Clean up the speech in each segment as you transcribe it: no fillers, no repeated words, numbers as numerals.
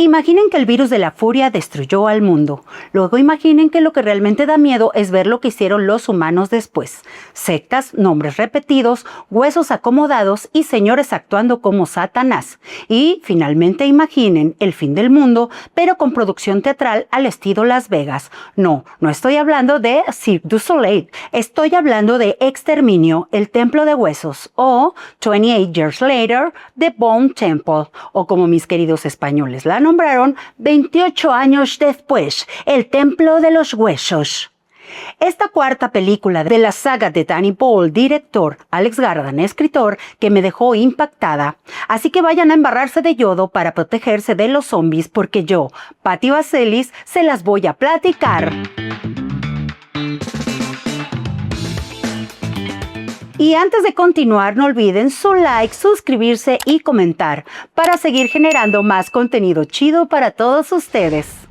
Imaginen que el virus de la furia destruyó al mundo. Luego imaginen que lo que realmente da miedo es ver lo que hicieron los humanos después. Sectas, nombres repetidos, huesos acomodados y señores actuando como Satanás. Y finalmente imaginen el fin del mundo, pero con producción teatral al estilo Las Vegas. No estoy hablando de Cirque du Soleil. Estoy hablando de Exterminio, el Templo de Huesos, o 28 Years Later, The Bone Temple, o como mis queridos españoles la nombraron, 28 años después, el Templo de los Huesos. Esta cuarta película de la saga de Danny Boyle, director, Alex Garland, escritor, que me dejó impactada. Así que vayan a embarrarse de yodo para protegerse de los zombies, porque yo, Patti Vaselis, se las voy a platicar. Y antes de continuar, no olviden su like, suscribirse y comentar para seguir generando más contenido chido para todos ustedes.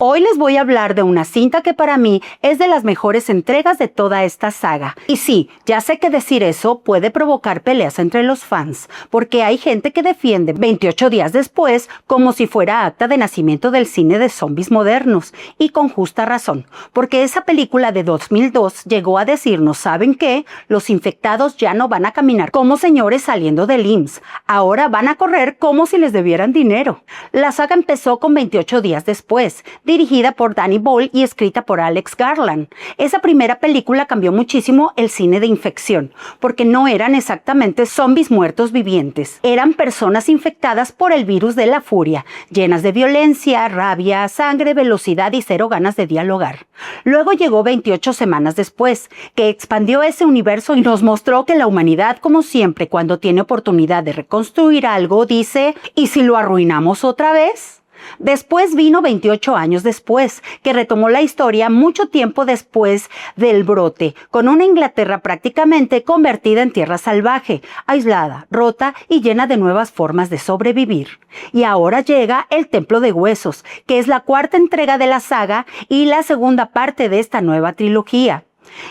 Hoy les voy a hablar de una cinta que para mí es de las mejores entregas de toda esta saga. Y sí, ya sé que decir eso puede provocar peleas entre los fans, porque hay gente que defiende 28 días después como si fuera acta de nacimiento del cine de zombies modernos, y con justa razón, porque esa película de 2002 llegó a decirnos, ¿saben qué? Los infectados ya no van a caminar como señores saliendo del IMSS, ahora van a correr como si les debieran dinero. La saga empezó con 28 días después, dirigida por Danny Boyle y escrita por Alex Garland. Esa primera película cambió muchísimo el cine de infección, porque no eran exactamente zombies muertos vivientes, eran personas infectadas por el virus de la furia, llenas de violencia, rabia, sangre, velocidad y cero ganas de dialogar. Luego llegó 28 semanas después, que expandió ese universo y nos mostró que la humanidad, como siempre, cuando tiene oportunidad de reconstruir algo, dice, ¿y si lo arruinamos otra vez? Después vino 28 años después, que retomó la historia mucho tiempo después del brote, con una Inglaterra prácticamente convertida en tierra salvaje, aislada, rota y llena de nuevas formas de sobrevivir. Y ahora llega El Templo de Huesos, que es la cuarta entrega de la saga y la segunda parte de esta nueva trilogía.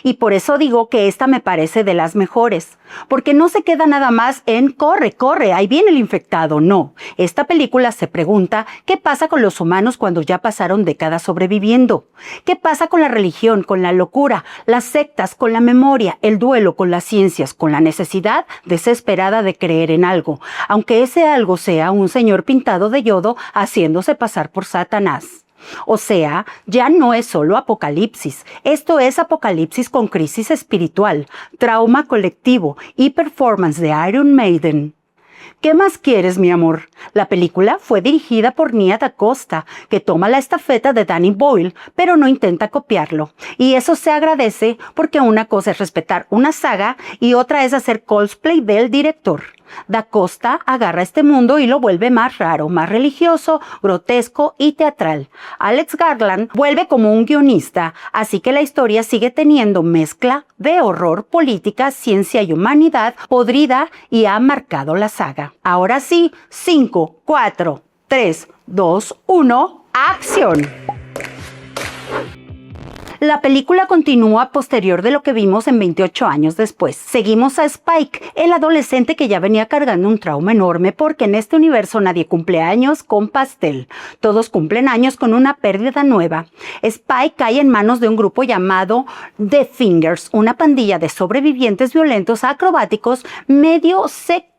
Y por eso digo que esta me parece de las mejores, porque no se queda nada más en corre, corre, ahí viene el infectado. No, esta película se pregunta qué pasa con los humanos cuando ya pasaron décadas sobreviviendo, qué pasa con la religión, con la locura, las sectas, con la memoria, el duelo, con las ciencias, con la necesidad desesperada de creer en algo, aunque ese algo sea un señor pintado de yodo haciéndose pasar por Satanás. O sea, ya no es solo apocalipsis, esto es apocalipsis con crisis espiritual, trauma colectivo y performance de Iron Maiden. ¿Qué más quieres, mi amor? La película fue dirigida por Nia Da Costa, que toma la estafeta de Danny Boyle, pero no intenta copiarlo. Y eso se agradece porque una cosa es respetar una saga y otra es hacer cosplay del director. Da Costa agarra este mundo y lo vuelve más raro, más religioso, grotesco y teatral. Alex Garland vuelve como un guionista, así que la historia sigue teniendo mezcla de horror, política, ciencia y humanidad podrida y ha marcado la saga. Ahora sí, 5, 4, 3, 2, 1, ¡acción! La película continúa posterior de lo que vimos en 28 años después. Seguimos a Spike, el adolescente que ya venía cargando un trauma enorme porque en este universo nadie cumple años con pastel. Todos cumplen años con una pérdida nueva. Spike cae en manos de un grupo llamado The Fingers, una pandilla de sobrevivientes violentos acrobáticos medio sectarios,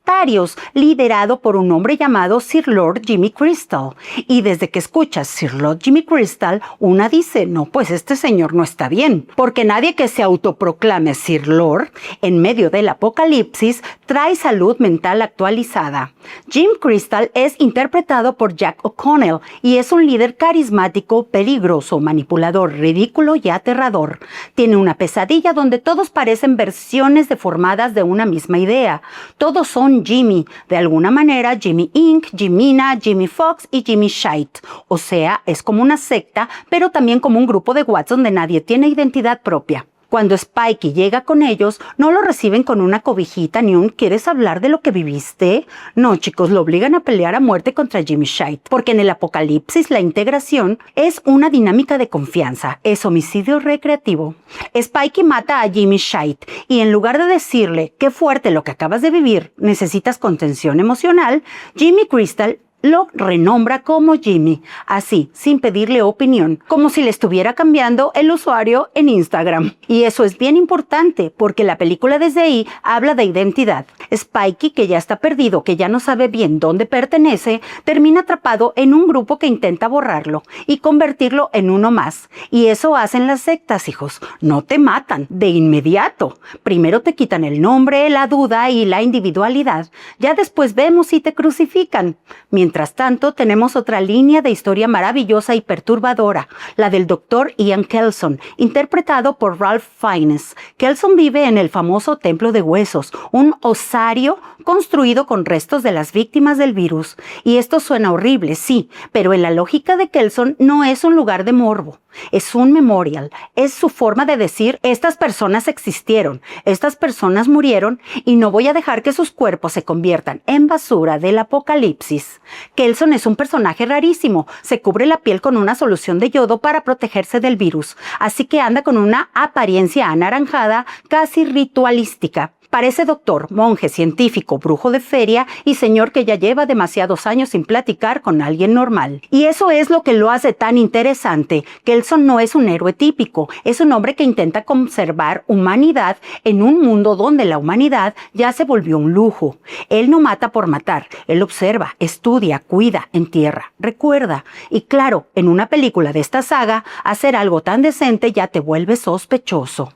liderado por un hombre llamado Sir Lord Jimmy Crystal. Y desde que escuchas Sir Lord Jimmy Crystal, una dice, no, pues este señor no está bien, porque nadie que se autoproclame Sir Lord, en medio del apocalipsis, trae salud mental actualizada. Jim Crystal es interpretado por Jack O'Connell y es un líder carismático, peligroso, manipulador, ridículo y aterrador. Tiene una pesadilla donde todos parecen versiones deformadas de una misma idea. Todos son Jimmy, de alguna manera Jimmy Inc., Jimmyna, Jimmy Fox y Jimmy Shite. O sea, es como una secta, pero también como un grupo de WhatsApp donde nadie tiene identidad propia. Cuando Spikey llega con ellos, no lo reciben con una cobijita ni un ¿quieres hablar de lo que viviste? No, chicos, lo obligan a pelear a muerte contra Jimmy Shite, porque en el apocalipsis la integración es una dinámica de confianza, es homicidio recreativo. Spikey mata a Jimmy Shite y en lugar de decirle qué fuerte lo que acabas de vivir, necesitas contención emocional, Jimmy Crystal lo renombra como Jimmy, así, sin pedirle opinión, como si le estuviera cambiando el usuario en Instagram. Y eso es bien importante, porque la película desde ahí habla de identidad. Spikey, que ya está perdido, que ya no sabe bien dónde pertenece, termina atrapado en un grupo que intenta borrarlo y convertirlo en uno más. Y eso hacen las sectas, hijos. No te matan de inmediato. Primero te quitan el nombre, la duda y la individualidad. Ya después vemos si te crucifican. Mientras tanto, tenemos otra línea de historia maravillosa y perturbadora, la del Dr. Ian Kelson, interpretado por Ralph Fiennes. Kelson vive en el famoso Templo de Huesos, un osario construido con restos de las víctimas del virus. Y esto suena horrible, sí, pero en la lógica de Kelson no es un lugar de morbo. Es un memorial, es su forma de decir, estas personas existieron, estas personas murieron y no voy a dejar que sus cuerpos se conviertan en basura del apocalipsis. Kelson es un personaje rarísimo, se cubre la piel con una solución de yodo para protegerse del virus, así que anda con una apariencia anaranjada casi ritualística. Parece doctor, monje, científico, brujo de feria y señor que ya lleva demasiados años sin platicar con alguien normal. Y eso es lo que lo hace tan interesante. Kelson no es un héroe típico, es un hombre que intenta conservar humanidad en un mundo donde la humanidad ya se volvió un lujo. Él no mata por matar, él observa, estudia, cuida, entierra, recuerda. Y claro, en una película de esta saga, hacer algo tan decente ya te vuelve sospechoso.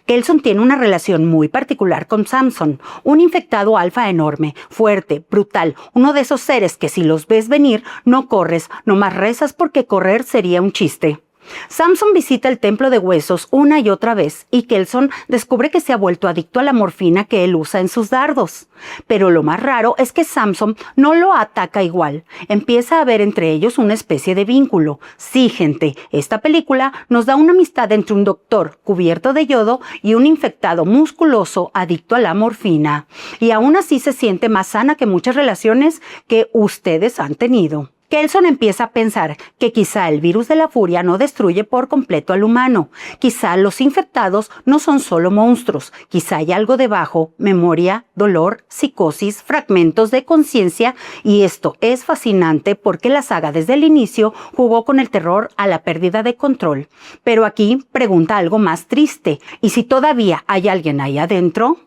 Kelson tiene una relación muy particular con Samson, un infectado alfa enorme, fuerte, brutal, uno de esos seres que si los ves venir, no corres, nomás rezas porque correr sería un chiste. Samson visita el Templo de Huesos una y otra vez y Kelson descubre que se ha vuelto adicto a la morfina que él usa en sus dardos. Pero lo más raro es que Samson no lo ataca igual. Empieza a haber entre ellos una especie de vínculo. Sí, gente, esta película nos da una amistad entre un doctor cubierto de yodo y un infectado musculoso adicto a la morfina. Y aún así se siente más sana que muchas relaciones que ustedes han tenido. Kelson empieza a pensar que quizá el virus de la furia no destruye por completo al humano. Quizá los infectados no son solo monstruos. Quizá hay algo debajo, memoria, dolor, psicosis, fragmentos de conciencia. Y esto es fascinante porque la saga desde el inicio jugó con el terror a la pérdida de control. Pero aquí pregunta algo más triste. ¿Y si todavía hay alguien ahí adentro?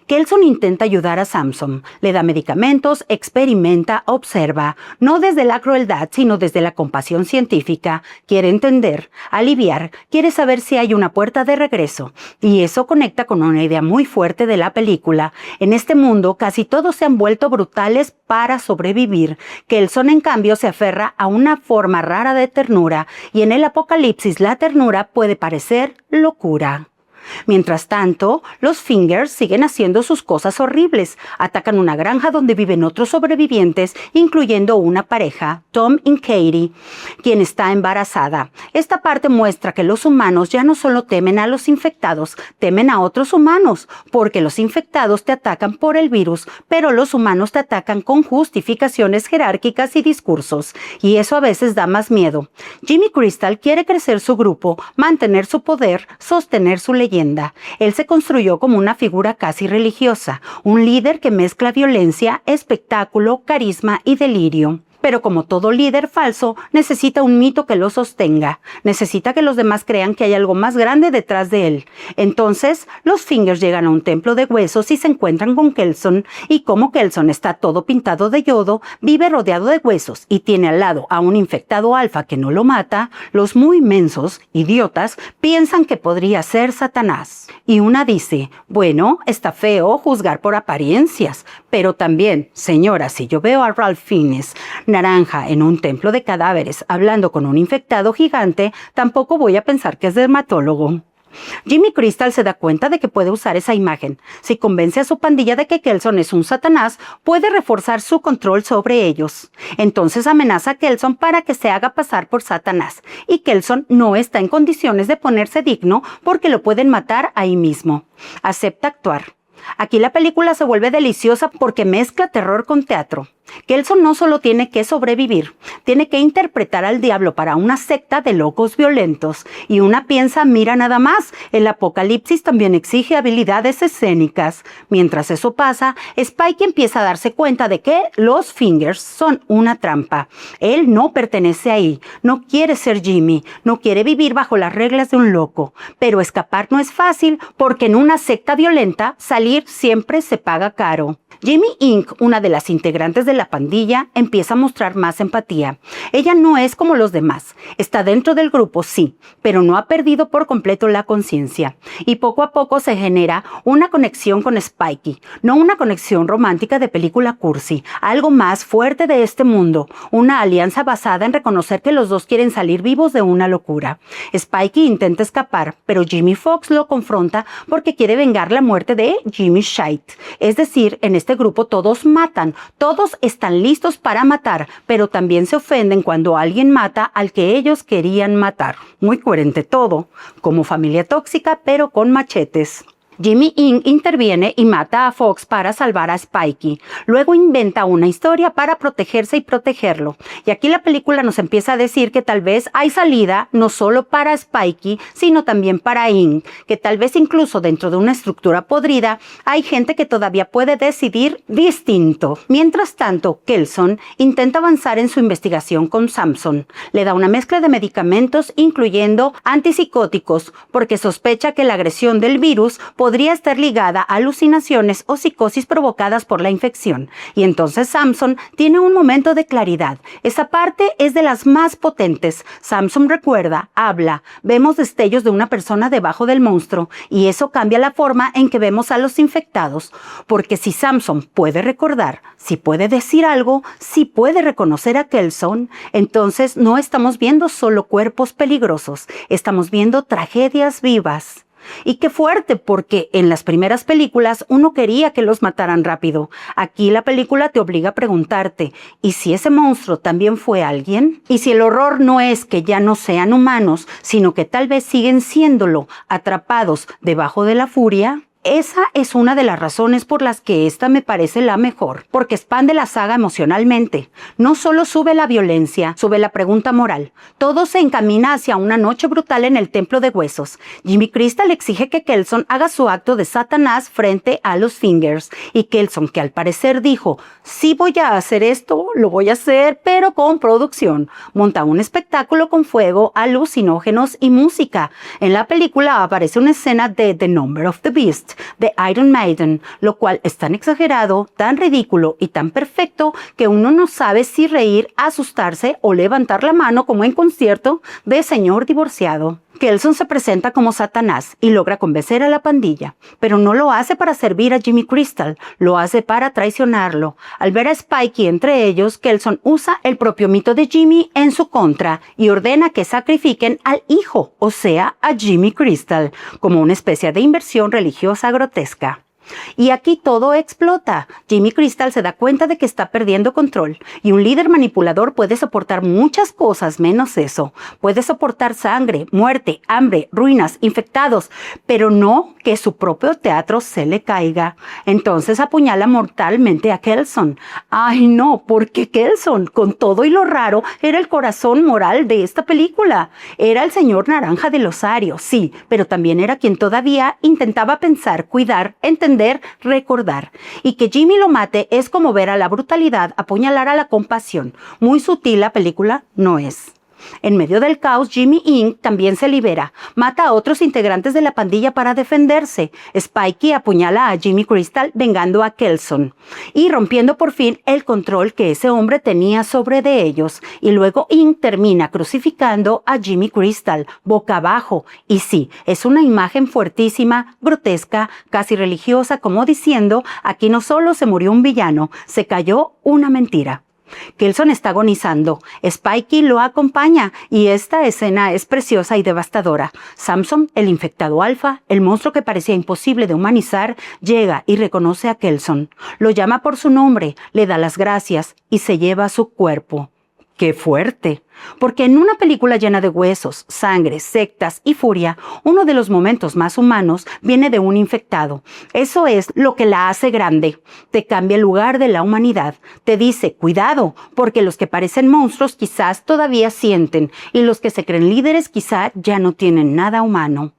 Kelson intenta ayudar a Samson, le da medicamentos, experimenta, observa, no desde la crueldad, sino desde la compasión científica. Quiere entender, aliviar, quiere saber si hay una puerta de regreso. Y eso conecta con una idea muy fuerte de la película. En este mundo casi todos se han vuelto brutales para sobrevivir. Kelson, en cambio, se aferra a una forma rara de ternura, y en el apocalipsis la ternura puede parecer locura. Mientras tanto, los Fingers siguen haciendo sus cosas horribles. Atacan una granja donde viven otros sobrevivientes, incluyendo una pareja, Tom y Katie, quien está embarazada. Esta parte muestra que los humanos ya no solo temen a los infectados, temen a otros humanos, porque los infectados te atacan por el virus, pero los humanos te atacan con justificaciones jerárquicas y discursos, y eso a veces da más miedo. Jimmy Crystal quiere crecer su grupo, mantener su poder, sostener su leyenda. Él se construyó como una figura casi religiosa, un líder que mezcla violencia, espectáculo, carisma y delirio. Pero como todo líder falso, necesita un mito que lo sostenga. Necesita que los demás crean que hay algo más grande detrás de él. Entonces, los Fingers llegan a un templo de huesos y se encuentran con Kelson. Y como Kelson está todo pintado de yodo, vive rodeado de huesos y tiene al lado a un infectado alfa que no lo mata, los muy mensos, idiotas, piensan que podría ser Satanás. Y una dice, bueno, está feo juzgar por apariencias, pero también, señora, si yo veo a Ralph Fiennes naranja en un templo de cadáveres hablando con un infectado gigante, tampoco voy a pensar que es dermatólogo. Jimmy Crystal se da cuenta de que puede usar esa imagen. Si convence a su pandilla de que Kelson es un Satanás, puede reforzar su control sobre ellos. Entonces amenaza a Kelson para que se haga pasar por Satanás. Y Kelson no está en condiciones de ponerse digno porque lo pueden matar ahí mismo. Acepta actuar. Aquí la película se vuelve deliciosa porque mezcla terror con teatro. Kelson no solo tiene que sobrevivir, tiene que interpretar al diablo para una secta de locos violentos. Y una piensa, mira nada más, el apocalipsis también exige habilidades escénicas. Mientras eso pasa, Spike empieza a darse cuenta de que los Fingers son una trampa. Él no pertenece ahí, no quiere ser Jimmy, no quiere vivir bajo las reglas de un loco. Pero escapar no es fácil porque en una secta violenta salir siempre se paga caro. Jimmy Inc., una de las integrantes de la pandilla, empieza a mostrar más empatía. Ella no es como los demás. Está dentro del grupo, sí, pero no ha perdido por completo la conciencia. Y poco a poco se genera una conexión con Spikey. No una conexión romántica de película cursi, algo más fuerte de este mundo. Una alianza basada en reconocer que los dos quieren salir vivos de una locura. Spikey intenta escapar, pero Jimmy Fox lo confronta porque quiere vengar la muerte de Jimmy Shite. Es decir, en este grupo todos matan, todos están listos para matar, pero también se ofenden cuando alguien mata al que ellos querían matar. Muy coherente todo, como familia tóxica pero con machetes. Jimmy Inc. interviene y mata a Fox para salvar a Spikey. Luego inventa una historia para protegerse y protegerlo. Y aquí la película nos empieza a decir que tal vez hay salida no solo para Spikey, sino también para Inc. Que tal vez incluso dentro de una estructura podrida hay gente que todavía puede decidir distinto. Mientras tanto, Kelson intenta avanzar en su investigación con Samson. Le da una mezcla de medicamentos incluyendo antipsicóticos porque sospecha que la agresión del virus podría estar ligada a alucinaciones o psicosis provocadas por la infección. Y entonces Samson tiene un momento de claridad. Esa parte es de las más potentes. Samson recuerda, habla, vemos destellos de una persona debajo del monstruo y eso cambia la forma en que vemos a los infectados. Porque si Samson puede recordar, si puede decir algo, si puede reconocer a Kelson, entonces no estamos viendo solo cuerpos peligrosos, estamos viendo tragedias vivas. Y qué fuerte, porque en las primeras películas uno quería que los mataran rápido. Aquí la película te obliga a preguntarte, ¿y si ese monstruo también fue alguien? ¿Y si el horror no es que ya no sean humanos, sino que tal vez siguen siéndolo, atrapados debajo de la furia? Esa es una de las razones por las que esta me parece la mejor, porque expande la saga emocionalmente. No solo sube la violencia, sube la pregunta moral. Todo se encamina hacia una noche brutal en el Templo de Huesos. Jimmy Crystal exige que Kelson haga su acto de Satanás frente a los Fingers. Y Kelson, que al parecer dijo, sí voy a hacer esto, lo voy a hacer, pero con producción. Monta un espectáculo con fuego, alucinógenos y música. En la película aparece una escena de The Number of the Beast, de Iron Maiden, lo cual es tan exagerado, tan ridículo y tan perfecto que uno no sabe si reír, asustarse o levantar la mano como en concierto de señor divorciado. Kelson se presenta como Satanás y logra convencer a la pandilla, pero no lo hace para servir a Jimmy Crystal, lo hace para traicionarlo. Al ver a Spikey entre ellos, Kelson usa el propio mito de Jimmy en su contra y ordena que sacrifiquen al hijo, o sea, a Jimmy Crystal, como una especie de inversión religiosa grotesca. Y aquí todo explota. Jimmy Crystal se da cuenta de que está perdiendo control y un líder manipulador puede soportar muchas cosas menos eso. Puede soportar sangre, muerte, hambre, ruinas, infectados, pero no que su propio teatro se le caiga. Entonces apuñala mortalmente a Kelson. Ay no, porque Kelson, con todo y lo raro, era el corazón moral de esta película. Era el señor Naranja del Osario, sí, pero también era quien todavía intentaba pensar, cuidar, entender, recordar. Y que Jimmy lo mate es como ver a la brutalidad apuñalar a la compasión. Muy sutil la película no es. En medio del caos, Jimmy Inc. también se libera. Mata a otros integrantes de la pandilla para defenderse. Spikey apuñala a Jimmy Crystal vengando a Kelson y rompiendo por fin el control que ese hombre tenía sobre de ellos. Y luego Inc. termina crucificando a Jimmy Crystal boca abajo. Y sí, es una imagen fuertísima, grotesca, casi religiosa, como diciendo, aquí no solo se murió un villano, se cayó una mentira. Kelson está agonizando, Spikey lo acompaña y esta escena es preciosa y devastadora. Samson, el infectado alfa, el monstruo que parecía imposible de humanizar, llega y reconoce a Kelson. Lo llama por su nombre, le da las gracias y se lleva su cuerpo. ¡Qué fuerte! Porque en una película llena de huesos, sangre, sectas y furia, uno de los momentos más humanos viene de un infectado. Eso es lo que la hace grande. Te cambia el lugar de la humanidad. Te dice, cuidado, porque los que parecen monstruos quizás todavía sienten, y los que se creen líderes quizá ya no tienen nada humano.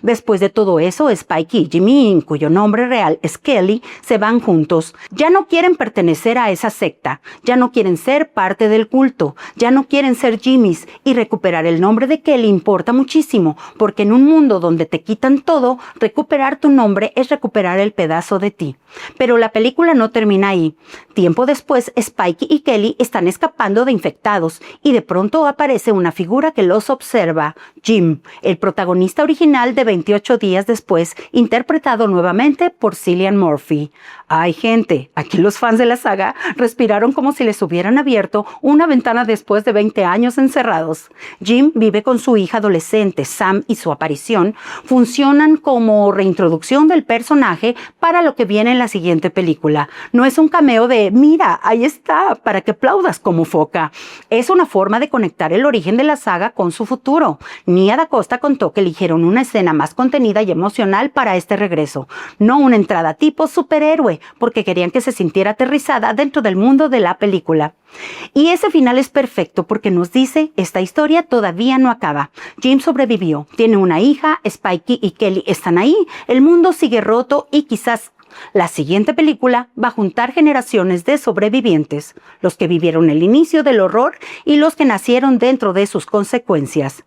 Después de todo eso, Spike y Jimmy, cuyo nombre real es Kelly, se van juntos. Ya no quieren pertenecer a esa secta, ya no quieren ser parte del culto, ya no quieren ser Jimmys, y recuperar el nombre de Kelly importa muchísimo, porque en un mundo donde te quitan todo, recuperar tu nombre es recuperar el pedazo de ti. Pero la película no termina ahí. Tiempo después, Spike y Kelly están escapando de infectados, y de pronto aparece una figura que los observa, Jim, el protagonista original de 28 días después, interpretado nuevamente por Cillian Murphy. Ay, gente, aquí los fans de la saga respiraron como si les hubieran abierto una ventana después de 20 años encerrados. Jim vive con su hija adolescente, Sam, y su aparición funcionan como reintroducción del personaje para lo que viene en la siguiente película. No es un cameo de, mira, ahí está, para que aplaudas como foca. Es una forma de conectar el origen de la saga con su futuro. Nia Da Costa contó que eligieron una escena más contenida y emocional para este regreso, no una entrada tipo superhéroe, porque querían que se sintiera aterrizada dentro del mundo de la película. Y ese final es perfecto porque nos dice, esta historia todavía no acaba. Jim sobrevivió, tiene una hija, Spikey y Kelly están ahí, el mundo sigue roto y quizás la siguiente película va a juntar generaciones de sobrevivientes, los que vivieron el inicio del horror y los que nacieron dentro de sus consecuencias.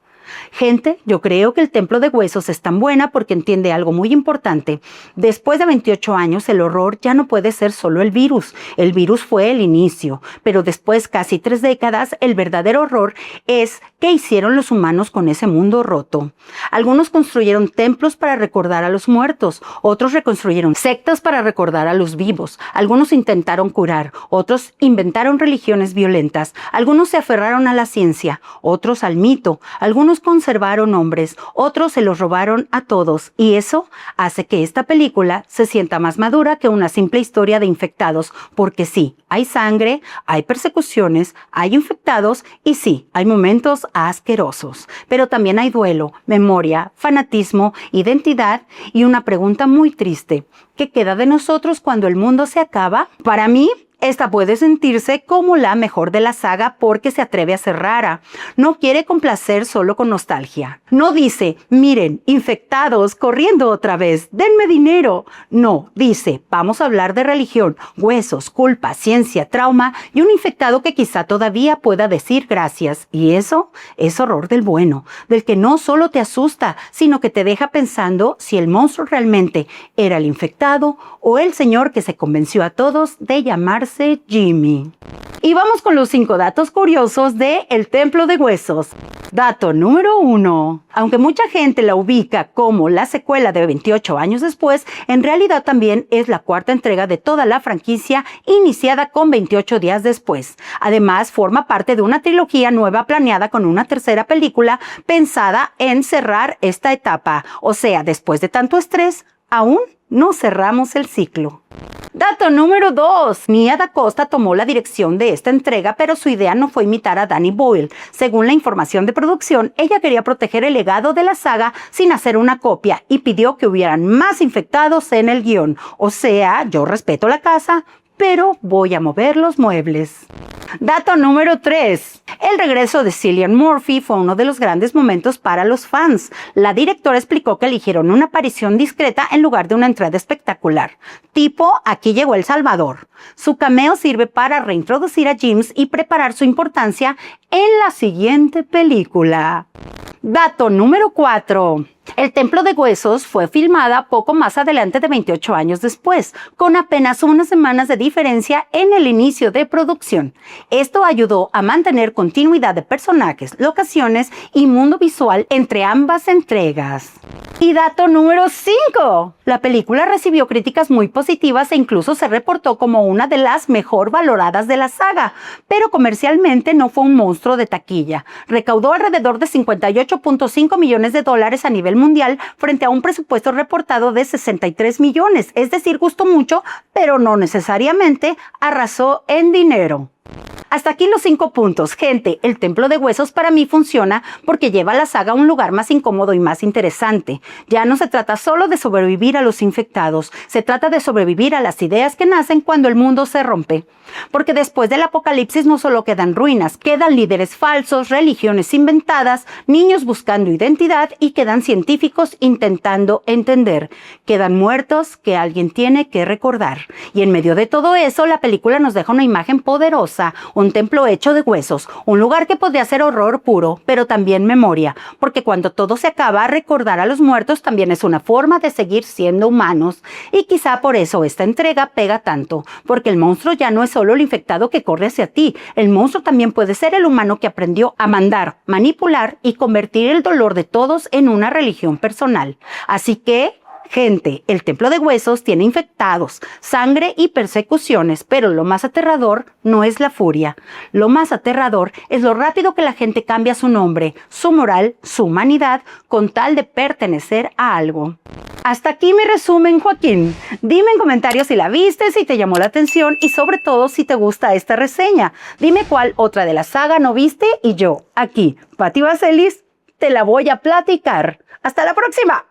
Gente, yo creo que El Templo de Huesos es tan buena porque entiende algo muy importante. Después de 28 años, el horror ya no puede ser solo el virus. El virus fue el inicio, pero después, casi 3 décadas, el verdadero horror es qué hicieron los humanos con ese mundo roto. Algunos construyeron templos para recordar a los muertos, otros reconstruyeron sectas para recordar a los vivos, algunos intentaron curar, otros inventaron religiones violentas, algunos se aferraron a la ciencia, otros al mito, algunos conservaron nombres, otros se los robaron a todos, y eso hace que esta película se sienta más madura que una simple historia de infectados, porque sí, hay sangre, hay persecuciones, hay infectados, y sí, hay momentos asquerosos, pero también hay duelo, memoria, fanatismo, identidad y una pregunta muy triste: ¿qué queda de nosotros cuando el mundo se acaba? Para mí, esta puede sentirse como la mejor de la saga porque se atreve a ser rara. No quiere complacer solo con nostalgia. No dice, miren, infectados, corriendo otra vez, denme dinero. No, dice, vamos a hablar de religión, huesos, culpa, ciencia, trauma y un infectado que quizá todavía pueda decir gracias. Y eso es horror del bueno, del que no solo te asusta, sino que te deja pensando si el monstruo realmente era el infectado o el señor que se convenció a todos de llamarse Jimmy. Y vamos con los 5 datos curiosos de El Templo de Huesos. Dato número 1. Aunque mucha gente la ubica como la secuela de 28 años después, en realidad también es la 4ª entrega de toda la franquicia iniciada con 28 días después. Además, forma parte de una trilogía nueva planeada con una 3ª película pensada en cerrar esta etapa. O sea, después de tanto estrés, aún no cerramos el ciclo. Dato número 2. Nia Da Costa tomó la dirección de esta entrega, pero su idea no fue imitar a Danny Boyle. Según la información de producción, ella quería proteger el legado de la saga sin hacer una copia y pidió que hubieran más infectados en el guión. O sea, yo respeto la casa, pero voy a mover los muebles. Dato número 3. El regreso de Cillian Murphy fue uno de los grandes momentos para los fans. La directora explicó que eligieron una aparición discreta en lugar de una entrada espectacular. Tipo, aquí llegó El Salvador. Su cameo sirve para reintroducir a James y preparar su importancia en la siguiente película. Dato número 4. El Templo de Huesos fue filmada poco más adelante de 28 años después, con apenas unas semanas de diferencia en el inicio de producción. Esto ayudó a mantener continuidad de personajes, locaciones y mundo visual entre ambas entregas. Y dato número 5. La película recibió críticas muy positivas e incluso se reportó como una de las mejor valoradas de la saga, pero comercialmente no fue un monstruo de taquilla. Recaudó alrededor de $58.5 millones a nivel mundial frente a un presupuesto reportado de 63 millones, es decir, gustó mucho, pero no necesariamente arrasó en dinero. Hasta aquí los 5 puntos. Gente, el Templo de Huesos para mí funciona porque lleva a la saga a un lugar más incómodo y más interesante. Ya no se trata solo de sobrevivir a los infectados, se trata de sobrevivir a las ideas que nacen cuando el mundo se rompe. Porque después del apocalipsis no solo quedan ruinas, quedan líderes falsos, religiones inventadas, niños buscando identidad y quedan científicos intentando entender. Quedan muertos que alguien tiene que recordar. Y en medio de todo eso, la película nos deja una imagen poderosa, un templo hecho de huesos, un lugar que podría ser horror puro, pero también memoria, porque cuando todo se acaba, recordar a los muertos también es una forma de seguir siendo humanos. Y quizá por eso esta entrega pega tanto, porque el monstruo ya no es solo el infectado que corre hacia ti, el monstruo también puede ser el humano que aprendió a mandar, manipular y convertir el dolor de todos en una religión personal. Así que, gente, el Templo de Huesos tiene infectados, sangre y persecuciones, pero lo más aterrador no es la furia. Lo más aterrador es lo rápido que la gente cambia su nombre, su moral, su humanidad, con tal de pertenecer a algo. Hasta aquí mi resumen, Joaquín. Dime en comentarios si la viste, si te llamó la atención y sobre todo si te gusta esta reseña. Dime cuál otra de la saga no viste y yo, aquí, Patti Vaselis, te la voy a platicar. ¡Hasta la próxima!